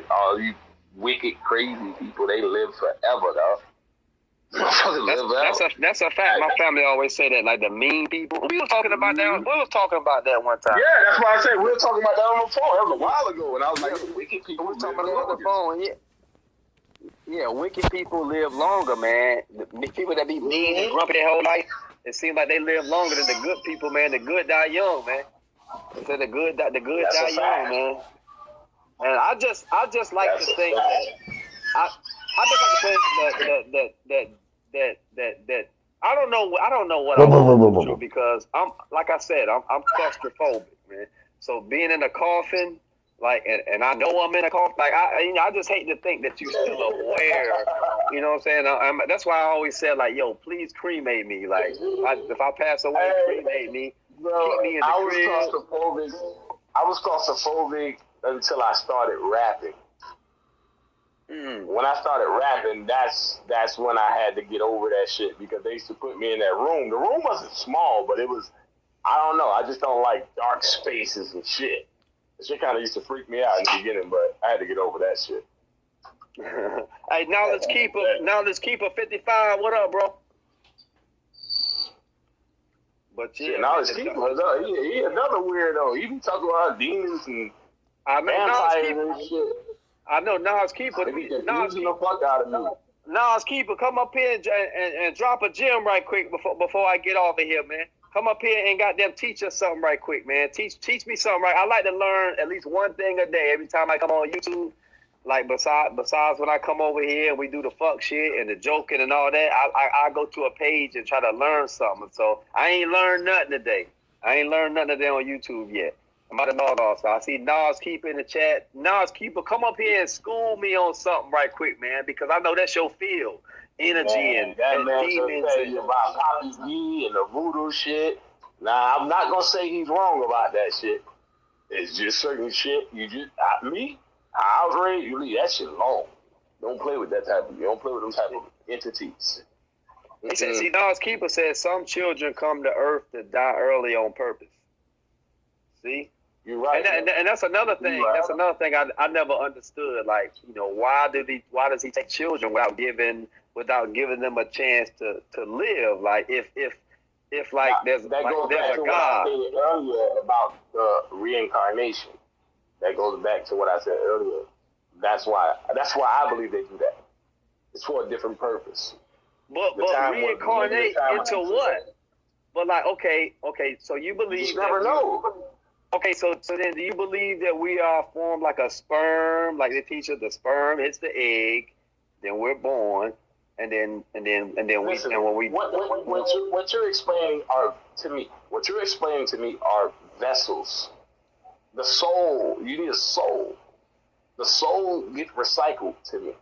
like all you wicked, crazy people, they live forever, though. That's a fact. My family always say that, like the mean people. We were talking about that. We was talking about that one time. Yeah, that's why I said we were talking about that on the phone. That was a while ago, and I was like, wicked people. We were talking about it on the phone. Yeah, wicked people live longer, man. The people that be mean and grumpy their whole life, it seems like they live longer than the good people, man. The good die young, man. They say the good die young, man. And I just like to think that I just like to think that I don't know what I want to do because I'm like I said, I'm claustrophobic, man. So being in a coffin, like, and I know I'm in a coffin, like I just hate to think that you're still aware. You know what I'm saying? That's why I always said, like, yo, please cremate me. Like, if I pass away, cremate me. Bro, keep me in the crib. I was claustrophobic until I started rapping. When I started rapping, that's when I had to get over that shit because they used to put me in that room. The room wasn't small, but it was, I don't know, I just don't like dark spaces and shit. The shit kind of used to freak me out in the beginning, but I had to get over that shit. Hey, Knowledge Keeper 55, what up, bro? But yeah, Knowledge Keeper, he another weirdo. He be talking about demons and vampires and shit. I know Nas Keeper. The fuck out of me. Nas Keeper, come up here and drop a gem right quick before I get off of here, man. Come up here and goddamn teach us something right quick, man. Teach me something right. I like to learn at least one thing a day every time I come on YouTube. Like besides when I come over here and we do the fuck shit and the joking and all that, I go to a page and try to learn something. So I ain't learned nothing today. On YouTube yet. I'm about to log off. So I see Nas Keeper in the chat. Nas Keeper, come up here and school me on something right quick, man, because I know that's your field. Energy and demons. Tell you about Poppy D and the voodoo shit. Now, I'm not going to say he's wrong about that shit. It's just certain shit. I was raised, you leave that shit alone. Don't play with that type of, you don't play with those type of entities. He said, see, Nas Keeper says some children come to Earth to die early on purpose. See? You're right. And that's another thing. Right. That's another thing I never understood. Like, you know, why does he take children without giving them a chance to live? Like, if like there's a God. What I said earlier about the reincarnation. That goes back to what I said earlier. That's why I believe they do that. It's for a different purpose. But reincarnate into what? But like, okay, so you believe you just never know. Okay, so then do you believe that we are formed like a sperm? Like they teach us the sperm hits the egg, then we're born, and then Listen, when we what you're explaining to me are vessels. The soul, you need a soul. The soul gets recycled to me.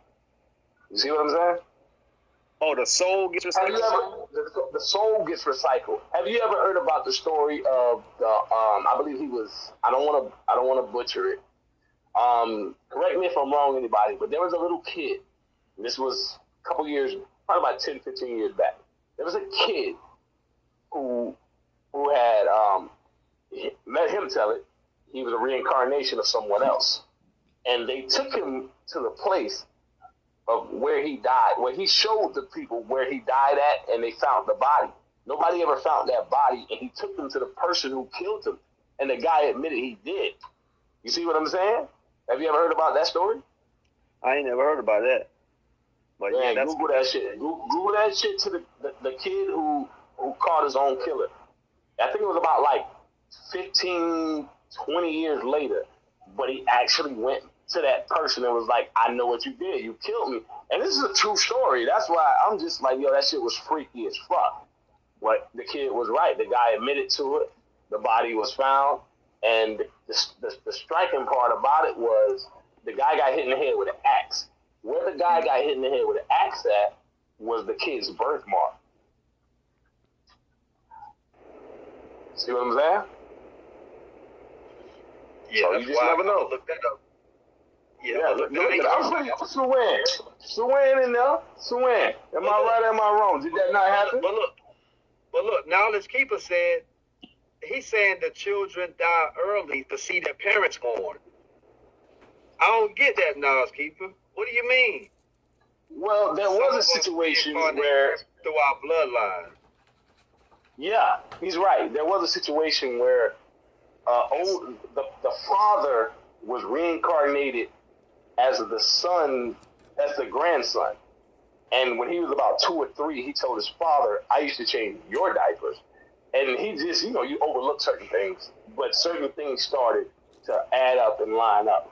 You see what I'm saying? Oh, the soul gets recycled. The soul gets recycled. Have you ever heard about the story of the? I believe he was. I don't want to butcher it. Correct me if I'm wrong, anybody. But there was a little kid. This was a couple years, probably about 10, 15 years back. There was a kid who had let him tell it. He was a reincarnation of someone else, and they took him to the place of where he died, where he showed the people where he died at, and they found the body. Nobody ever found that body, and he took them to the person who killed him, and the guy admitted he did. You see what I'm saying? Have you ever heard about that story? I ain't never heard about that. But man, yeah, that's Google that shit. Google that shit to the kid who caught his own killer. I think it was about like 15, 20 years later, but he actually went to that person and was like, I know what you did. You killed me. And this is a true story. That's why I'm just like, yo, that shit was freaky as fuck. But the kid was right. The guy admitted to it. The body was found. And the striking part about it was the guy got hit in the head with an axe. Where the guy got hit in the head with an axe at was the kid's birthmark. See what I'm saying? Yeah, so you just never know. Look that up. Yeah, look it up. I'm pretty Suwan in there. Suwan. Am I right or am I wrong? Did that not happen? But look, Knowledge Keeper said, he's saying the children die early to see their parents born. I don't get that, Nas Keeper. What do you mean? Well, there was a situation where through our bloodline. Yeah, he's right. There was a situation where the father was reincarnated as the son, as the grandson. And when he was about 2 or 3, he told his father, I used to change your diapers. And he just, you overlook certain things, but certain things started to add up and line up.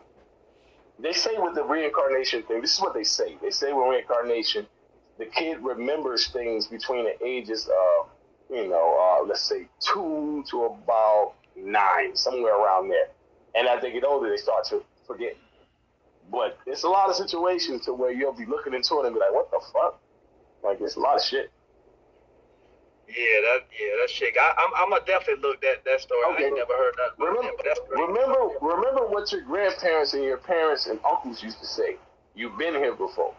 They say with the reincarnation thing, this is what they say. They say with reincarnation, the kid remembers things between the ages of, let's say 2 to about 9, somewhere around there. And as they get older, they start to forget. But it's a lot of situations to where you'll be looking into it and be like, what the fuck? Like, it's a lot of shit. Yeah, that shit. I'm gonna definitely look that story. Okay. I ain't never heard that. But that's great. Remember what your grandparents and your parents and uncles used to say. You've been here before.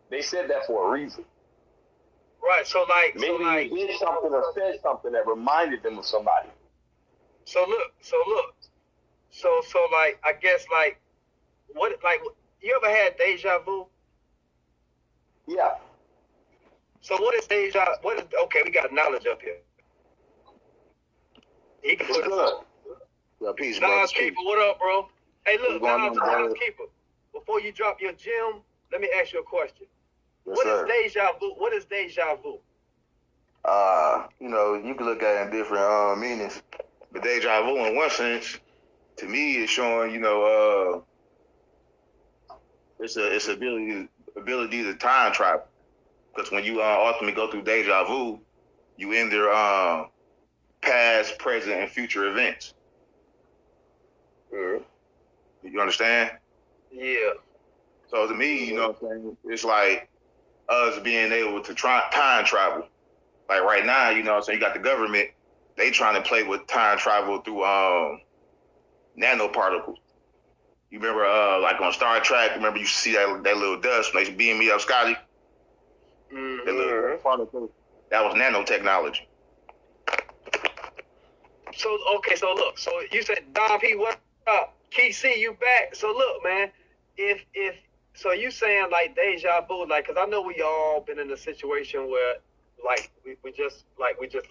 They said that for a reason. Right. So maybe you did something or said something that reminded them of somebody. So I guess you ever had deja vu? Yeah. So what is deja? Okay? We got knowledge up here. He can put good. Yeah, peace, bro. Nas Keeper, what up, bro? Hey, look, Nas Keeper. Before you drop your gem, let me ask you a question. Yes, What sir. is deja vu? What is deja vu? You can look at it in different meanings. But deja vu, in one sense, to me, is showing, it's ability to time travel. Because when you ultimately go through deja vu, you enter past, present, and future events. Mm-hmm. You understand? Yeah. So to me, it's like us being able to time travel. Like right now, you got the government, they trying to play with time travel through nanoparticles. You remember like on Star Trek, you see that little dust when they beam me up, Scotty? Mm-hmm. That little particle. That was nanotechnology. So look, so you said Don P, what up? Key C, you back? So look, man, if so you saying like deja vu, like, cause I know we all been in a situation where like we just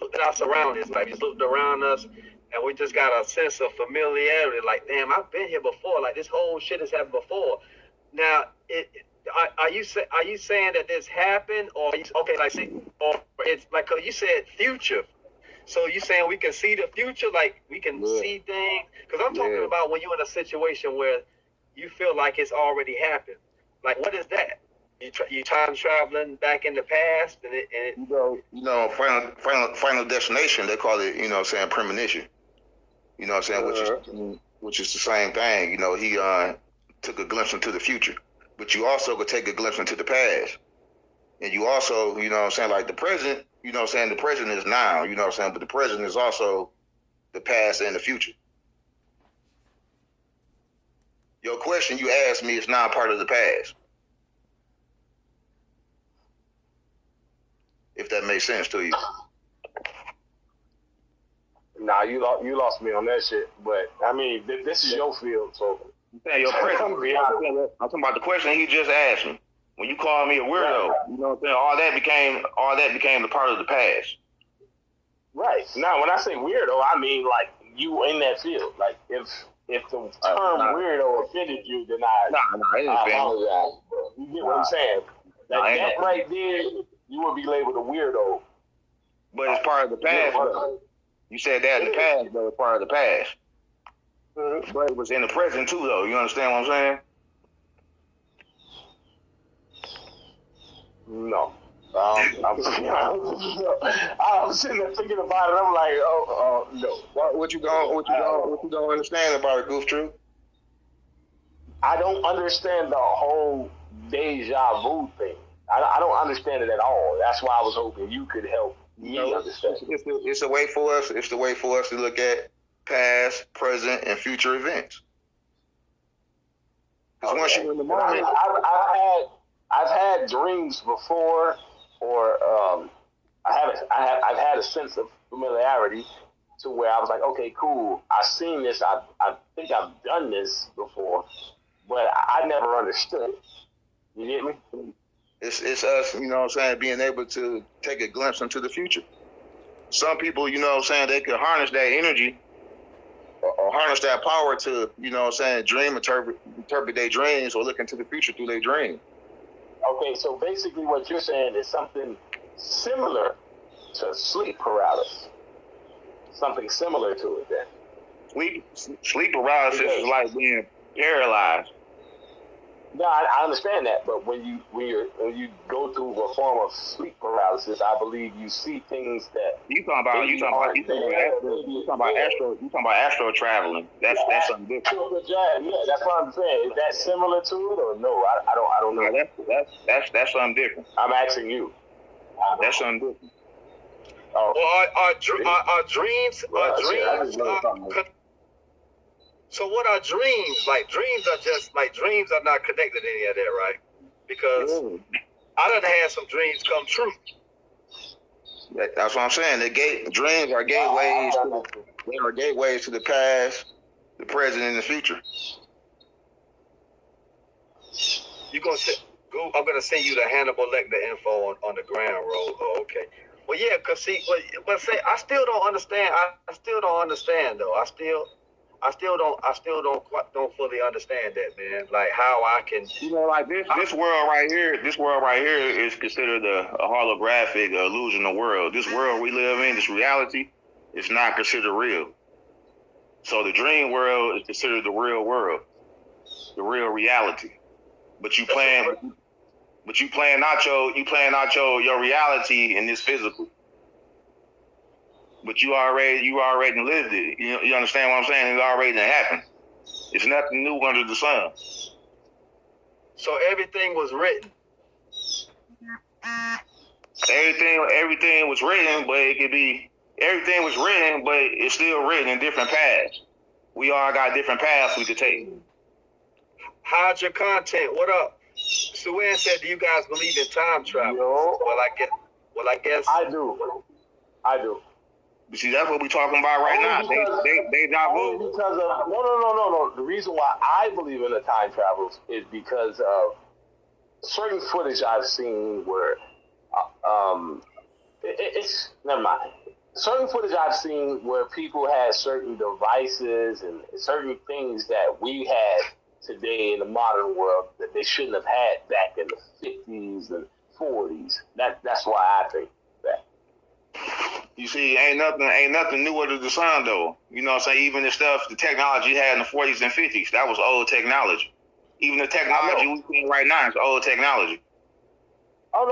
looked at our surroundings, like we just looked around us and we just got a sense of familiarity, like damn, I've been here before, like this whole shit has happened before. Now are you saying that this happened, or or it's like, cause you said future. So you saying we can see the future, like we can see things? Because I'm talking about when you're in a situation where you feel like it's already happened. Like, what is that? You time traveling back in the past, Final destination. They call it, premonition. Which is the same thing. He took a glimpse into the future, but you also could take a glimpse into the past, and you also, like the present. The present is now. But the present is also the past and the future. Your question you asked me is now part of the past. If that makes sense to you. Nah, you lost me on that shit. But I mean, this is your field, so. I'm saying your present. I'm talking about the question he just asked me. When you called me a weirdo, all that became a part of the past. Right. Now, when I say weirdo, I mean like you in that field. Like if the term weirdo offended you, then I apologize. You get what I'm saying? That right there, you would be labeled a weirdo. But it's part of the past. You said that in the past, but it's part of the past. Mm-hmm. But it was in the present too, though. You understand what I'm saying? No. I'm sitting there thinking about it. I'm like, no. What you don't understand about it, Goof Truth? I don't understand the whole deja vu thing. I don't understand it at all. That's why I was hoping you could help me understand. It's a way for us. It's the way for us to look at past, present, and future events. Because once you're in the moment, I've had dreams before, or I've had a sense of familiarity to where I was like, okay, cool. I've seen this. I think I've done this before, but I never understood it. You get me? It's us, you know what I'm saying, being able to take a glimpse into the future. Some people, you know what I'm saying, they can harness that energy or harness that power to, you know what I'm saying, interpret their dreams or look into the future through their dream. Okay, so basically what you're saying is something similar to sleep paralysis. Something similar to it then. Sleep paralysis is like being paralyzed. No, I understand that, but when you go through a form of sleep paralysis, I believe you see things that you talking about astro traveling. That's something different. Yeah, that's what I'm saying. Is that similar to it or no? I don't know. No, that's something different. I'm asking you. That's something different. Well, are dreams? So what are dreams? Like dreams are not connected to any of that, right? Because I done had some dreams come true. That's what I'm saying. Dreams are gateways. They are gateways to the past, the present, and the future. I'm gonna send you the Hannibal Lecter info on the ground roll. Oh, okay. Well, yeah, cause see, but say I still don't understand. I still don't understand though. I still don't fully understand that, man. Like how I can, like this world right here is considered a holographic illusional world. This world we live in, this reality, is not considered real. So the dream world is considered the real world, the real reality. But you playing out your reality in this physical. But you already lived it. You understand what I'm saying? It already happened. It's nothing new under the sun. So everything was written. Everything was written, but everything was written, but it's still written in different paths. We all got different paths we could take. Hide your content. What up? Suan said, "Do you guys believe in time travel?" Well, I guess I do. You see, that's what we're talking about right now. They because of no. The reason why I believe in the time travels is because of certain footage I've seen where it's never mind. Certain footage I've seen where people had certain devices and certain things that we had today in the modern world that they shouldn't have had back in the 50s and 40s. That's why I think that. You see, ain't nothing new under the sun though. You know what I'm saying? Even the technology you had in the 40s and 50s, that was old technology. Even the technology we see right now is old technology. Oh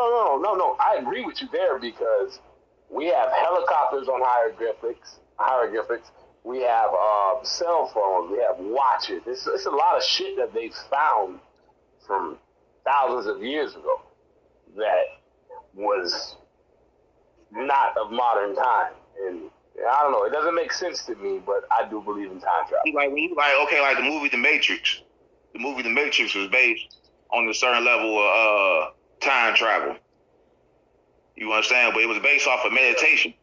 no. I agree with you there because we have helicopters on hieroglyphics. We have cell phones. We have watches. It's a lot of shit that they found from thousands of years ago that was not of modern time. And I don't know. It doesn't make sense to me, but I do believe in time travel. Like the movie The Matrix. The movie The Matrix was based on a certain level of time travel. You understand? But it was based off of meditation.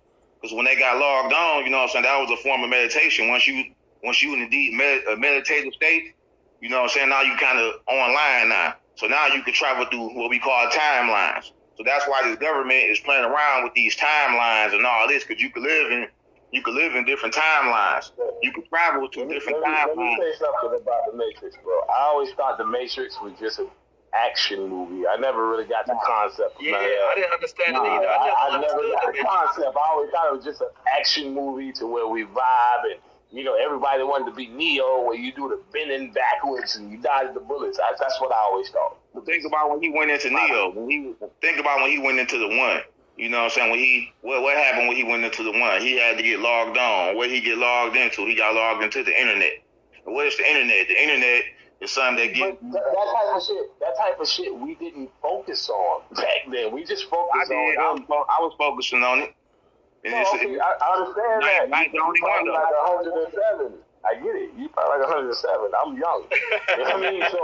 Because when they got logged on, you know what I'm saying, that was a form of meditation. Once you in a meditative state, you know what I'm saying, now you kind of online now. So now you can travel through what we call timelines. So that's why this government is playing around with these timelines and all this, because you could live in different timelines. You could travel to different timelines. Let me say something about The Matrix, bro. I always thought The Matrix was just an action movie. I never really got the concept. Yeah, I didn't understand it either. I never got the concept. I always thought it was just an action movie to where we vibe and, everybody wanted to be Neo, where you do the bending backwards and you dodge the bullets. That's what I always thought. But think about when he went into Neo. Think about when he went into the one. You know what I'm saying? What happened when he went into the one? He had to get logged on. What he get logged into? He got logged into the internet. And what is the internet? The internet is something that gets... That type of shit we didn't focus on back then. We just focused on him. I was focusing on it. I understand that. The only one, like 107. I get it. You probably like 107. I'm young. You know what I mean? So,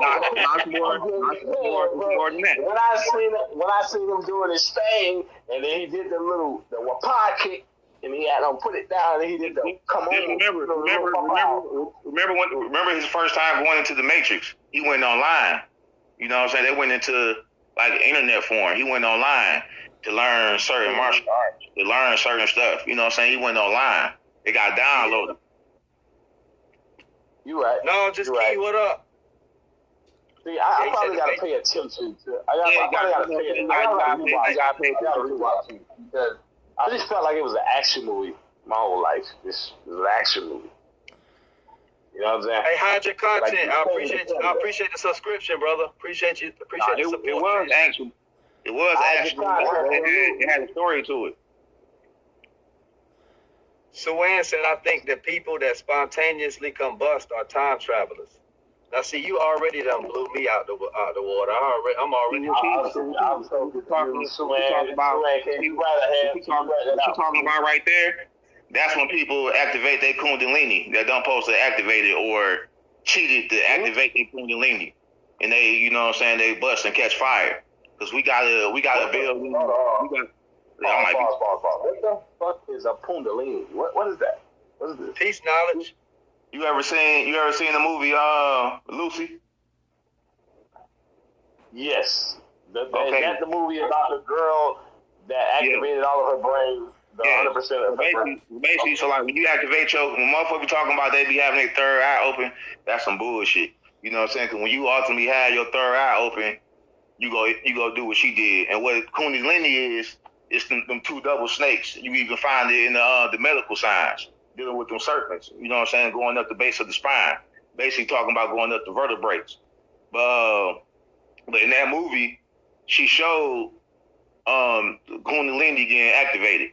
more than that. When I seen him doing his thing, and then he did the wapaa kick, and he had them put it down, and he did the come on. Remember his first time going into the Matrix. He went online. You know what I'm saying? They went into like internet form. He went online to learn certain martial arts, to learn certain stuff. You know what I'm saying? He went online. It got downloaded. You right. No, just Key, what up? See, I probably gotta pay attention to. I gotta pay attention because I just felt like it was an action movie my whole life. This was an action movie. You know what I'm saying? Hey, hide your content. Like, I appreciate the subscription, brother. Appreciate the support. It was action. It was action. It had a story to it. Suwan said, I think that people that spontaneously combust are time travelers. Now, see, you already done blew me out the water. I'm already. What you talking about right there? That's when people activate their Kundalini that don't supposed to activate it or cheated to activate their Kundalini, and they, you know what I'm saying, they bust and catch fire because we gotta build. What the fuck is a Kundalini? What is that? What is this? Peace, knowledge. You ever seen the movie Lucy? Yes. Is that the movie about the girl that activated all of her brain? 100% of basically, so like when you activate when motherfuckers talking about they be having their third eye open, that's some bullshit. You know what I'm saying? Because when you ultimately have your third eye open, you go do what she did. And what Kundalini is, it's them two double snakes. You even find it in the medical science, dealing with them serpents. You know what I'm saying? Going up the base of the spine. Basically talking about going up the vertebrae. But in that movie, she showed Kundalini getting activated.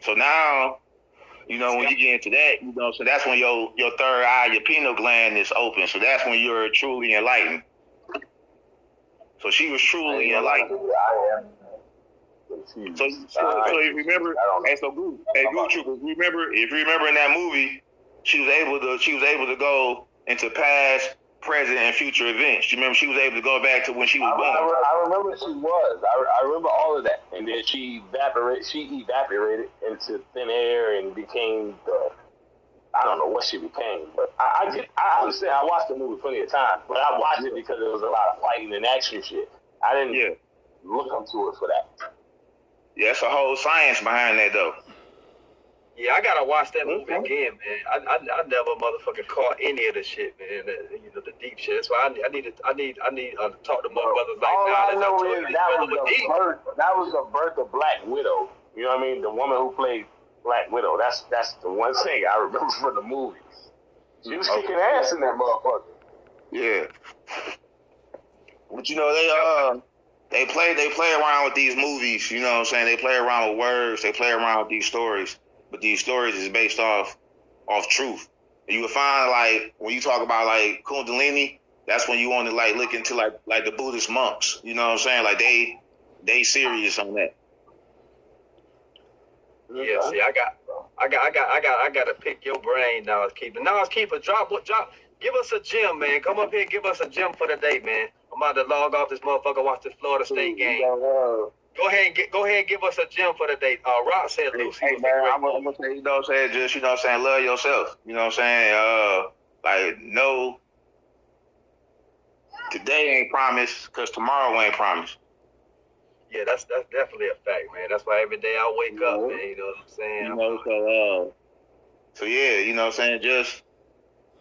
So now, you know, when you get into that, you know, so that's when your third eye, your pineal gland is open. So that's when you're truly enlightened. So she was truly enlightened. So if you remember, if you remember in that movie, she was able to go into past, present, and future events. You remember she was able to go back to when she was born. I remember she was. I remember all of that, and then she evaporated into thin air and became I don't know what she became, but I understand. I watched the movie plenty of times, but I watched it because there was a lot of fighting and action shit. I didn't look into it for that. Yeah, it's a whole science behind that, though. Yeah, I gotta watch that movie again, man. I never motherfucking caught any of the shit, man. The deep shit. That's why I need to talk to my brothers like all that. I know is that was the birth of Black Widow. You know what I mean? The woman who played Black Widow. That's the one thing I remember from the movies. She was kicking ass in that motherfucker. Yeah. But you know they play around with these movies. You know what I'm saying? They play around with words. They play around with these stories. But these stories is based off truth. And you will find like when you talk about like Kundalini, that's when you want to like look into like the Buddhist monks. You know what I'm saying? Like they serious on that. Yeah, see, I got to pick your brain now. Keep drop. Give us a gem, man. Come up here, give us a gem for the day, man. I'm about to log off this motherfucker. Watch this Florida State game. Go ahead and give us a gem for the day. Rock said Lucy. Hey, man, I'm gonna say, you know what I'm saying, just, you know what I'm saying, love yourself. You know what I'm saying? Like, no, today ain't promised, because tomorrow ain't promised. Yeah, that's definitely a fact, man. That's why every day I wake up, man, you know what I'm saying? You know, so yeah, you know what I'm saying, just,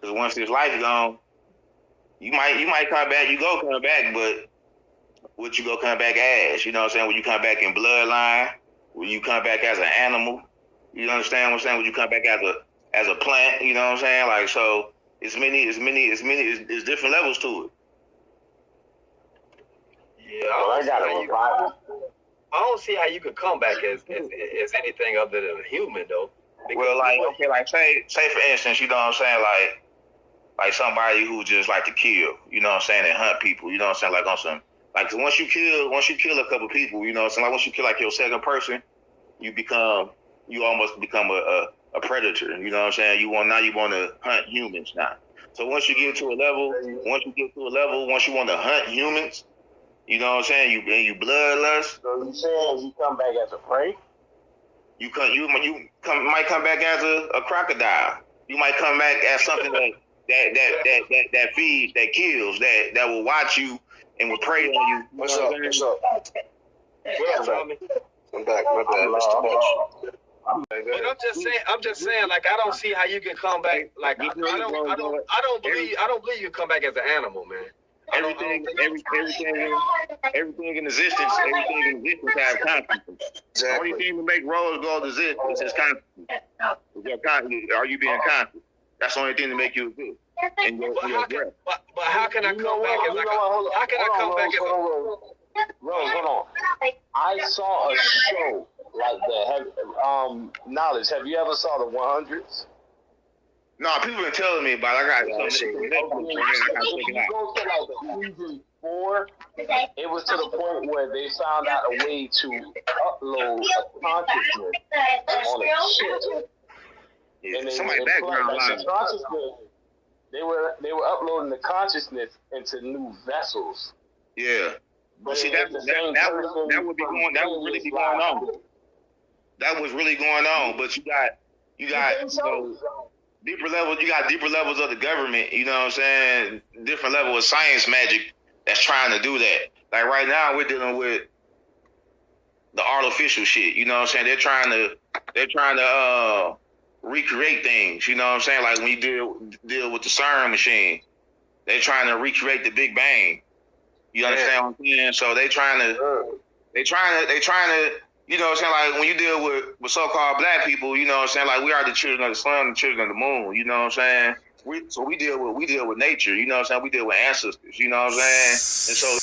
because once this life gone, you might come back, come back, but what you go come back as, you know what I'm saying? When you come back in bloodline, when you come back as an animal, you understand what I'm saying? When you come back as a plant, you know what I'm saying? Like, so it's different levels to it. Yeah, I don't see how you could come back as anything other than a human though. Well, like, okay, like say for instance, you know what I'm saying, like somebody who just like to kill, you know what I'm saying, and hunt people, you know what I'm saying, like on some. Like, once you kill a couple people, you know what I'm saying? Like, once you kill, like, your second person, you almost become a predator, you know what I'm saying? You want to hunt humans now. So once you want to hunt humans, You know what I'm saying? You bloodlust. So you saying you come back as a prey? You might come back as a crocodile. You might come back as something that feeds, that kills, that will watch you and will prey on you. What's up? What's up? What up, Tommy? I'm back. My bad, Mr. Bunch. But I'm just saying, like, I don't see how you can come back. Like, I don't believe you can come back as an animal, man. Everything in existence has consequences. The only thing to make rose gold exist is his consequence. Are you being conscious? That's the only thing to make you exist. And your breath. But how can I come back as how can I come back as a Rose, hold on. I saw a show like that. Knowledge. Have you ever saw the 100s? No, people been telling me about it. I got something. If you go to like season 4, it was to the point where they found out a way to upload a consciousness on a chip. And Somebody background line. They were uploading the consciousness into new vessels. Yeah. But see, that would really be going on. That was really going on. But you got deeper levels. You got deeper levels of the government. You know what I'm saying? Different level of science magic that's trying to do that. Like right now, we're dealing with the artificial shit. You know what I'm saying? They're trying to recreate things. You know what I'm saying? Like when you deal with the CERN machine, they're trying to recreate the Big Bang. You understand what I'm saying? So they trying to, you know what I'm saying? Like when you deal with so-called black people, you know what I'm saying? Like we are the children of the sun, the children of the moon. You know what I'm saying? We deal with nature. You know what I'm saying? We deal with ancestors. You know what I'm saying? And so